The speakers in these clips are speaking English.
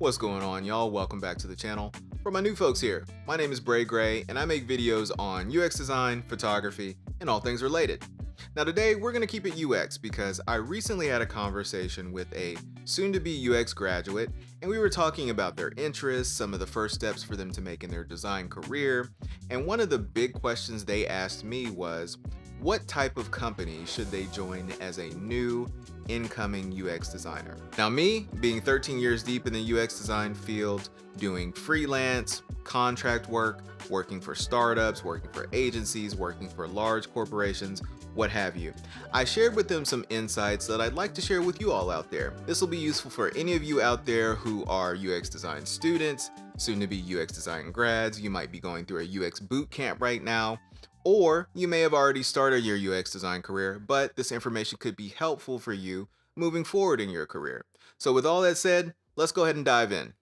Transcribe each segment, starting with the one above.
What's going on, y'all? Welcome back to the channel. For my new folks here, my name is Bray Gray and I make videos on UX design, photography, and all things related. Now today we're going to keep it UX because I recently had a conversation with a soon-to-be UX graduate and we were talking about their interests, some of the first steps for them to make in their design career, and one of the big questions they asked me was, what type of company should they join as a new incoming UX designer? Now me, being 13 years deep in the UX design field, doing freelance, contract work, working for startups, working for agencies, working for large corporations, what have you, I shared with them some insights that I'd like to share with you all out there. This will be useful for any of you out there who are UX design students, soon to be UX design grads. You might be going through a UX boot camp right now, or you may have already started your UX design career, but this information could be helpful for you moving forward in your career. So with all that said, let's go ahead and dive in.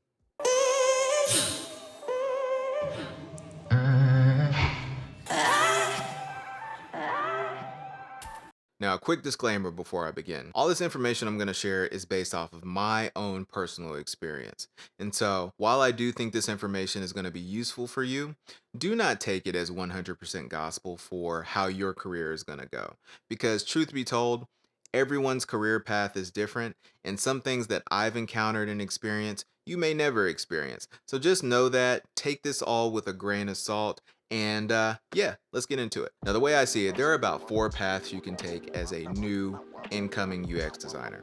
Now, a quick disclaimer before I begin. All this information I'm going to share is based off of my own personal experience. And so, while I do think this information is going to be useful for you, do not take it as 100% gospel for how your career is going to go. Because truth be told, everyone's career path is different, and some things that I've encountered and experienced, you may never experience. So just know that, take this all with a grain of salt, and yeah, let's get into it. Now, the way I see it, there are about 4 paths you can take as a new incoming UX designer.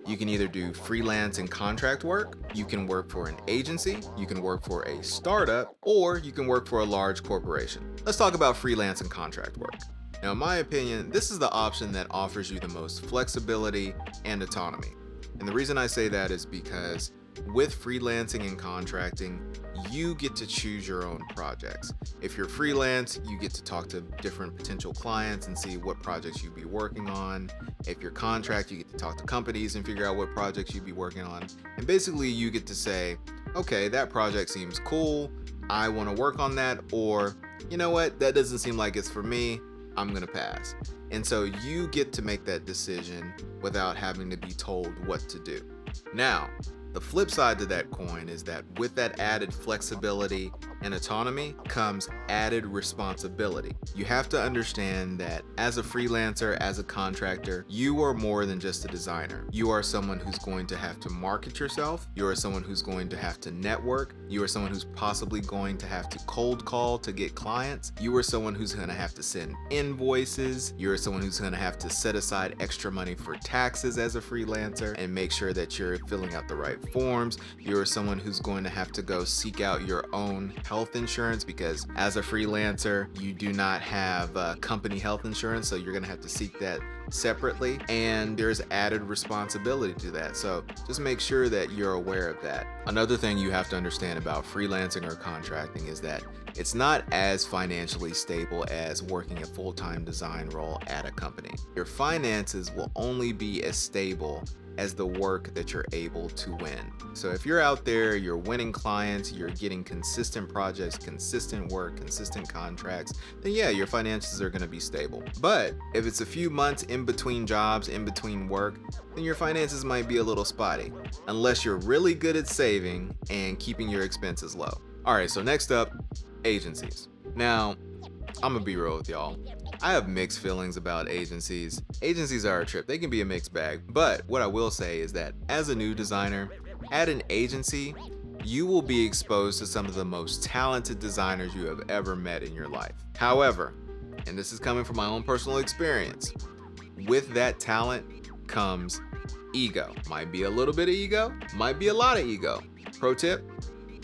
You can either do freelance and contract work, you can work for an agency, you can work for a startup, or you can work for a large corporation. Let's talk about freelance and contract work. Now, in my opinion, this is the option that offers you the most flexibility and autonomy. And the reason I say that is because with freelancing and contracting, you get to choose your own projects. If you're freelance, you get to talk to different potential clients and see what projects you'd be working on. If you're contract, you get to talk to companies and figure out what projects you'd be working on. And basically you get to say, okay, that project seems cool, I want to work on that, or you know what, that doesn't seem like it's for me, I'm gonna pass. And so you get to make that decision without having to be told what to do. Now, the flip side to that coin is that with that added flexibility and autonomy comes added responsibility. You have to understand that as a freelancer, as a contractor, you are more than just a designer. You are someone who's going to have to market yourself. You are someone who's going to have to network. You are someone who's possibly going to have to cold call to get clients. You are someone who's going to have to send invoices. You're someone who's going to have to set aside extra money for taxes as a freelancer and make sure that you're filling out the right forms. You're someone who's going to have to go seek out your own health insurance because as a freelancer, you do not have company health insurance, so you're going to have to seek that separately, and there's added responsibility to that. So just make sure that you're aware of that. Another thing you have to understand about freelancing or contracting is that it's not as financially stable as working a full-time design role at a company. Your finances will only be as stable as the work that you're able to win. So if you're out there, you're winning clients, you're getting consistent projects, consistent work, consistent contracts, then yeah, your finances are gonna be stable. But if it's a few months in between jobs, in between work, then your finances might be a little spotty, unless you're really good at saving and keeping your expenses low. All right, so next up, agencies. Now, I'm gonna be real with y'all. I have mixed feelings about agencies. Agencies are a trip. They can be a mixed bag. But what I will say is that as a new designer, at an agency, you will be exposed to some of the most talented designers you have ever met in your life. However, and this is coming from my own personal experience, with that talent comes ego. Might be a little bit of ego, might be a lot of ego. Pro tip,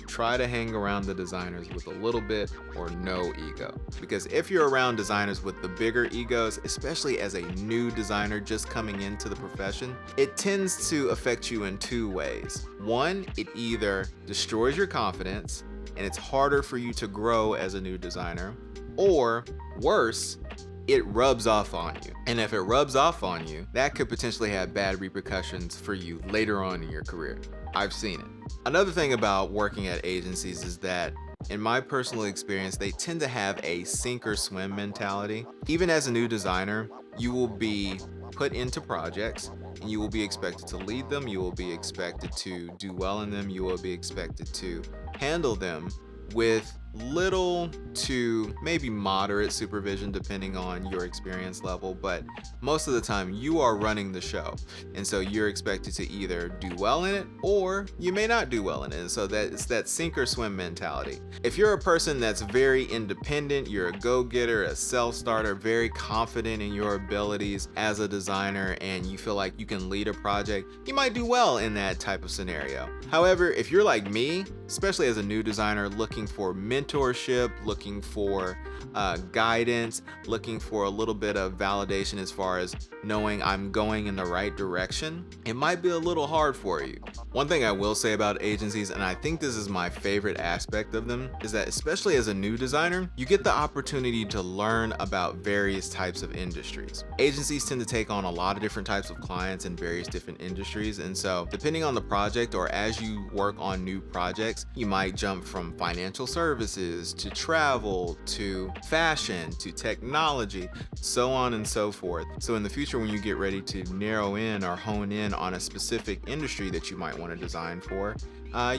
try to hang around the designers with a little bit or no ego. Because if you're around designers with the bigger egos, especially as a new designer just coming into the profession, it tends to affect you in 2 ways. One, it either destroys your confidence and it's harder for you to grow as a new designer, or worse, it rubs off on you. And if it rubs off on you, that could potentially have bad repercussions for you later on in your career. I've seen it. Another thing about working at agencies is that, in my personal experience, they tend to have a sink or swim mentality. Even as a new designer, you will be put into projects. and you will be expected to lead them. You will be expected to do well in them. You will be expected to handle them with little to maybe moderate supervision depending on your experience level, but most of the time you are running the show, and so you're expected to either do well in it or you may not do well in it. And so that it's that sink or swim mentality. If you're a person that's very independent, you're a go-getter, a self-starter, very confident in your abilities as a designer, and you feel like you can lead a project, you might do well in that type of scenario. However, if you're like me, especially as a new designer looking for mentorship, looking for guidance, looking for a little bit of validation as far as knowing I'm going in the right direction, it might be a little hard for you. One thing I will say about agencies, and I think this is my favorite aspect of them, is that especially as a new designer, you get the opportunity to learn about various types of industries. Agencies tend to take on a lot of different types of clients in various different industries, and so depending on the project or as you work on new projects, you might jump from financial services to travel to fashion to technology, so on and so forth. So in the future, when you get ready to narrow in or hone in on a specific industry that you might want to design for,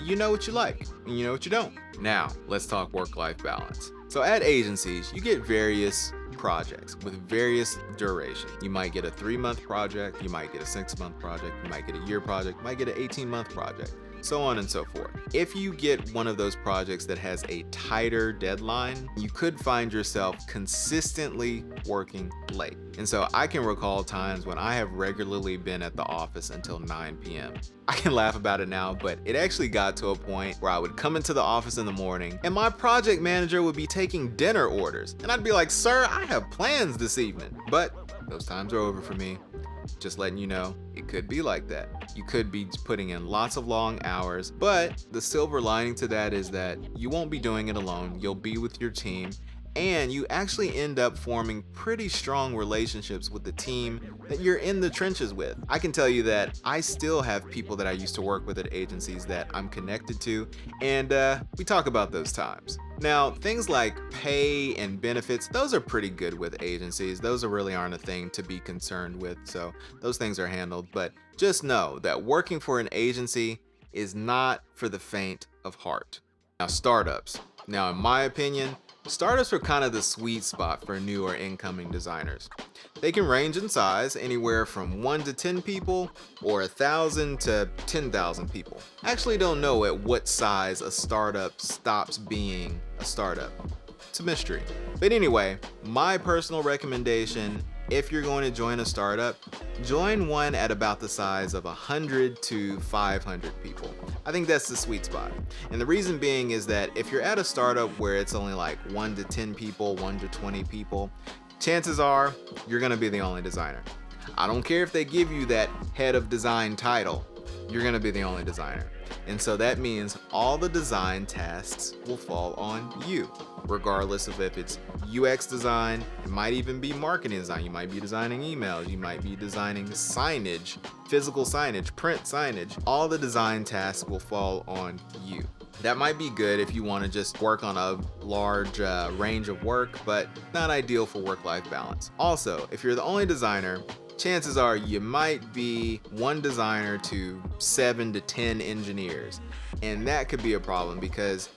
you know what you like and you know what you don't. Now, let's talk work-life balance. So at agencies, you get various projects with various durations. You might get a 3-month project, you might get a 6-month project, you might get a year project, you might get an 18-month project, so on and so forth. If you get one of those projects that has a tighter deadline, you could find yourself consistently working late. And so I can recall times when I have regularly been at the office until 9 p.m. I can laugh about it now, but it actually got to a point where I would come into the office in the morning and my project manager would be taking dinner orders. And I'd be like, "Sir, I have plans this evening." But those times are over for me. Just letting you know, it could be like that. You could be putting in lots of long hours, but the silver lining to that is that you won't be doing it alone. You'll be with your team, and you actually end up forming pretty strong relationships with the team that you're in the trenches with. I can tell you that I still have people that I used to work with at agencies that I'm connected to, and we talk about those times. Now, things like pay and benefits, those are pretty good with agencies. Those really aren't a thing to be concerned with, so those things are handled. But just know that working for an agency is not for the faint of heart. Now, startups. Now, in my opinion, startups are kind of the sweet spot for new or incoming designers. They can range in size anywhere from 1 to 10 people or 1,000 to 10,000 people. I actually don't know at what size a startup stops being a startup. It's a mystery. But anyway, my personal recommendation, if you're going to join a startup, join one at about the size of 100 to 500 people. I think that's the sweet spot. And the reason being is that if you're at a startup where it's only like 1 to 10 people, 1 to 20 people, chances are you're gonna be the only designer. I don't care if they give you that head of design title, you're gonna be the only designer. And so that means all the design tasks will fall on you, regardless of if it's UX design, it might even be marketing design. You might be designing emails, you might be designing signage, physical signage, print signage. All the design tasks will fall on you. That might be good if you want to just work on a large range of work, but not ideal for work-life balance. Also, if you're the only designer, chances are you might be one designer to 7 to 10 engineers. And that could be a problem because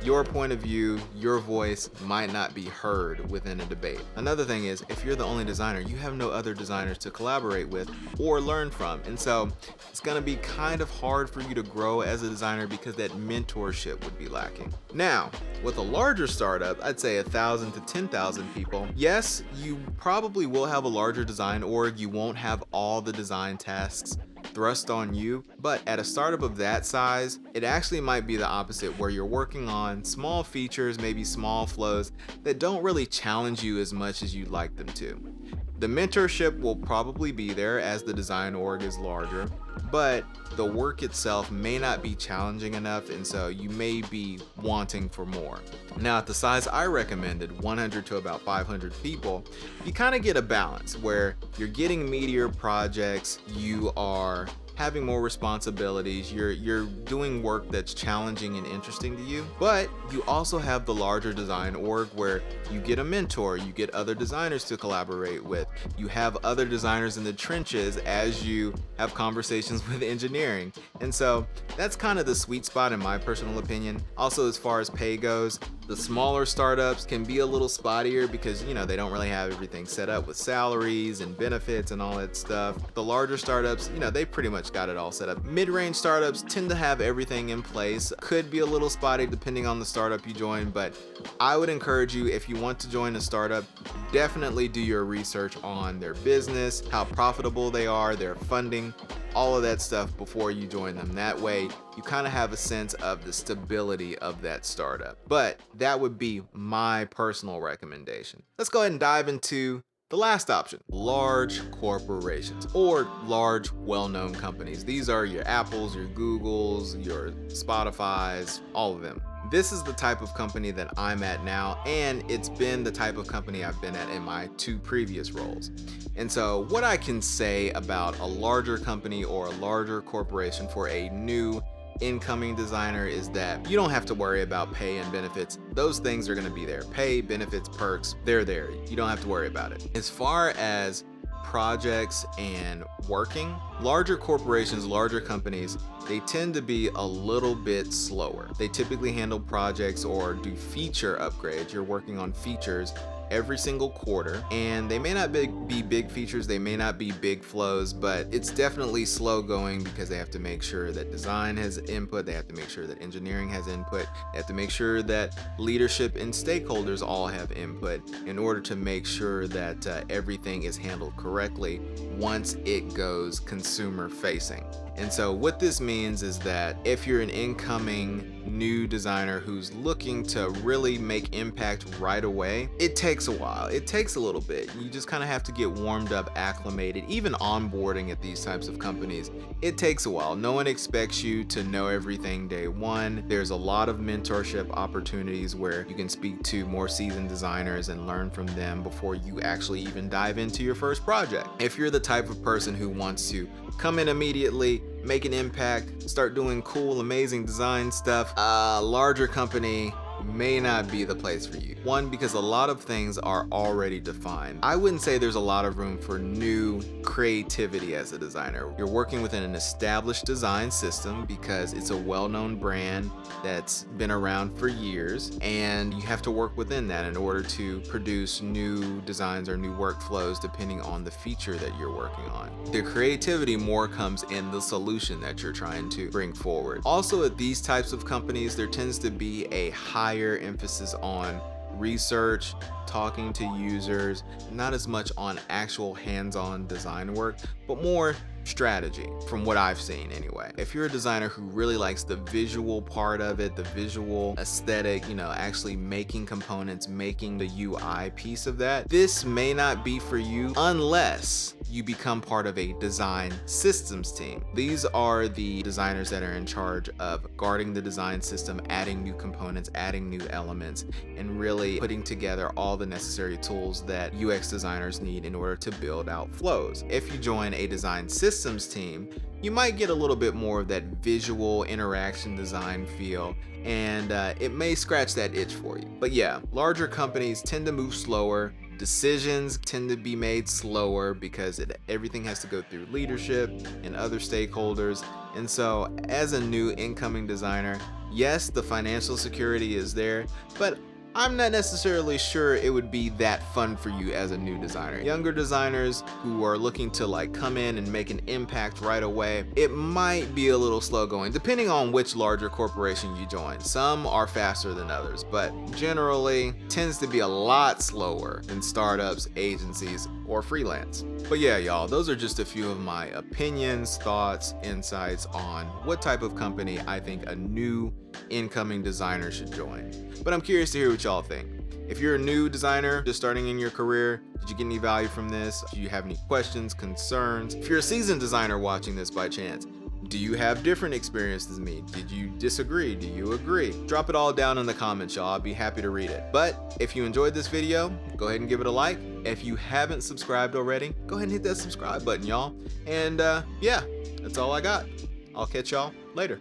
your point of view, your voice might not be heard within a debate. Another thing is, if you're the only designer, you have no other designers to collaborate with or learn from. And so it's gonna be kind of hard for you to grow as a designer because that mentorship would be lacking. Now, with a larger startup, I'd say 1,000 to 10,000 people, yes, you probably will have a larger design org. You won't have all the design tasks thrust on you, but at a startup of that size, it actually might be the opposite, where you're working on small features, maybe small flows that don't really challenge you as much as you'd like them to. The mentorship will probably be there as the design org is larger, but the work itself may not be challenging enough, and so you may be wanting for more. Now, at the size I recommended, 100 to about 500 people, you kind of get a balance where you're getting meatier projects, you are having more responsibilities, you're doing work that's challenging and interesting to you. But you also have the larger design org where you get a mentor, you get other designers to collaborate with, you have other designers in the trenches as you have conversations with engineering. And so that's kind of the sweet spot in my personal opinion. Also, as far as pay goes, the smaller startups can be a little spottier because, they don't really have everything set up with salaries and benefits and all that stuff. The larger startups, they pretty much got it all set up. Mid-range startups tend to have everything in place. Could be a little spotty depending on the startup you join, but I would encourage you, if you want to join a startup, definitely do your research on their business, how profitable they are, their funding, all of that stuff before you join them. That way you kind of have a sense of the stability of that startup. But that would be my personal recommendation. Let's go ahead and dive into the last option: large corporations or large well-known companies. These are your Apples, your Googles, your Spotifys, all of them. This is the type of company that I'm at now, and it's been the type of company I've been at in my 2 previous roles. And so what I can say about a larger company or a larger corporation for a new incoming designer is that you don't have to worry about pay and benefits. Those things are going to be there. Pay, benefits, perks, they're there. You don't have to worry about it. As far as projects and working, larger corporations, larger companies, they tend to be a little bit slower. They typically handle projects or do feature upgrades. You're working on features every single quarter, and they may not be big features, they may not be big flows, but it's definitely slow going because they have to make sure that design has input, they have to make sure that engineering has input, they have to make sure that leadership and stakeholders all have input in order to make sure that everything is handled correctly once it goes consumer facing. And so what this means is that if you're an incoming new designer who's looking to really make impact right away, it takes a while. It takes a little bit. You just kind of have to get warmed up, acclimated. Even onboarding at these types of companies, it takes a while. No one expects you to know everything day one. There's a lot of mentorship opportunities where you can speak to more seasoned designers and learn from them before you actually even dive into your first project. If you're the type of person who wants to come in immediately, make an impact, start doing cool, amazing design stuff, a larger company may not be the place for you. One, because a lot of things are already defined. I wouldn't say there's a lot of room for new creativity as a designer. You're working within an established design system because it's a well-known brand that's been around for years, and you have to work within that in order to produce new designs or new workflows depending on the feature that you're working on. The creativity more comes in the solution that you're trying to bring forward. Also, at these types of companies, there tends to be a higher emphasis on research, talking to users, not as much on actual hands-on design work, but more strategy from what I've seen anyway. If you're a designer who really likes the visual part of it, the visual aesthetic, actually making components, making the UI piece of that, this may not be for you unless you become part of a design systems team. These are the designers that are in charge of guarding the design system, adding new components, adding new elements, and really putting together all the necessary tools that UX designers need in order to build out flows. If you join a design systems team, you might get a little bit more of that visual interaction design feel, and it may scratch that itch for you. But yeah, larger companies tend to move slower. Decisions tend to be made slower because everything has to go through leadership and other stakeholders. And so as a new incoming designer, yes, the financial security is there, but I'm not necessarily sure it would be that fun for you as a new designer. Younger designers who are looking to come in and make an impact right away, it might be a little slow going depending on which larger corporation you join. Some are faster than others, but generally tends to be a lot slower than startups, agencies, or freelance. But yeah, y'all, those are just a few of my opinions, thoughts, insights on what type of company I think a new incoming designer should join. But I'm curious to hear what y'all think. If you're a new designer just starting in your career, did you get any value from this? Do you have any questions, concerns? If you're a seasoned designer watching this by chance, do you have different experiences than me? Did you disagree? Do you agree? Drop it all down in the comments, y'all. I'll be happy to read it. But if you enjoyed this video, go ahead and give it a like. If you haven't subscribed already, go ahead and hit that subscribe button, y'all. And yeah, That's all I got. I'll catch y'all later.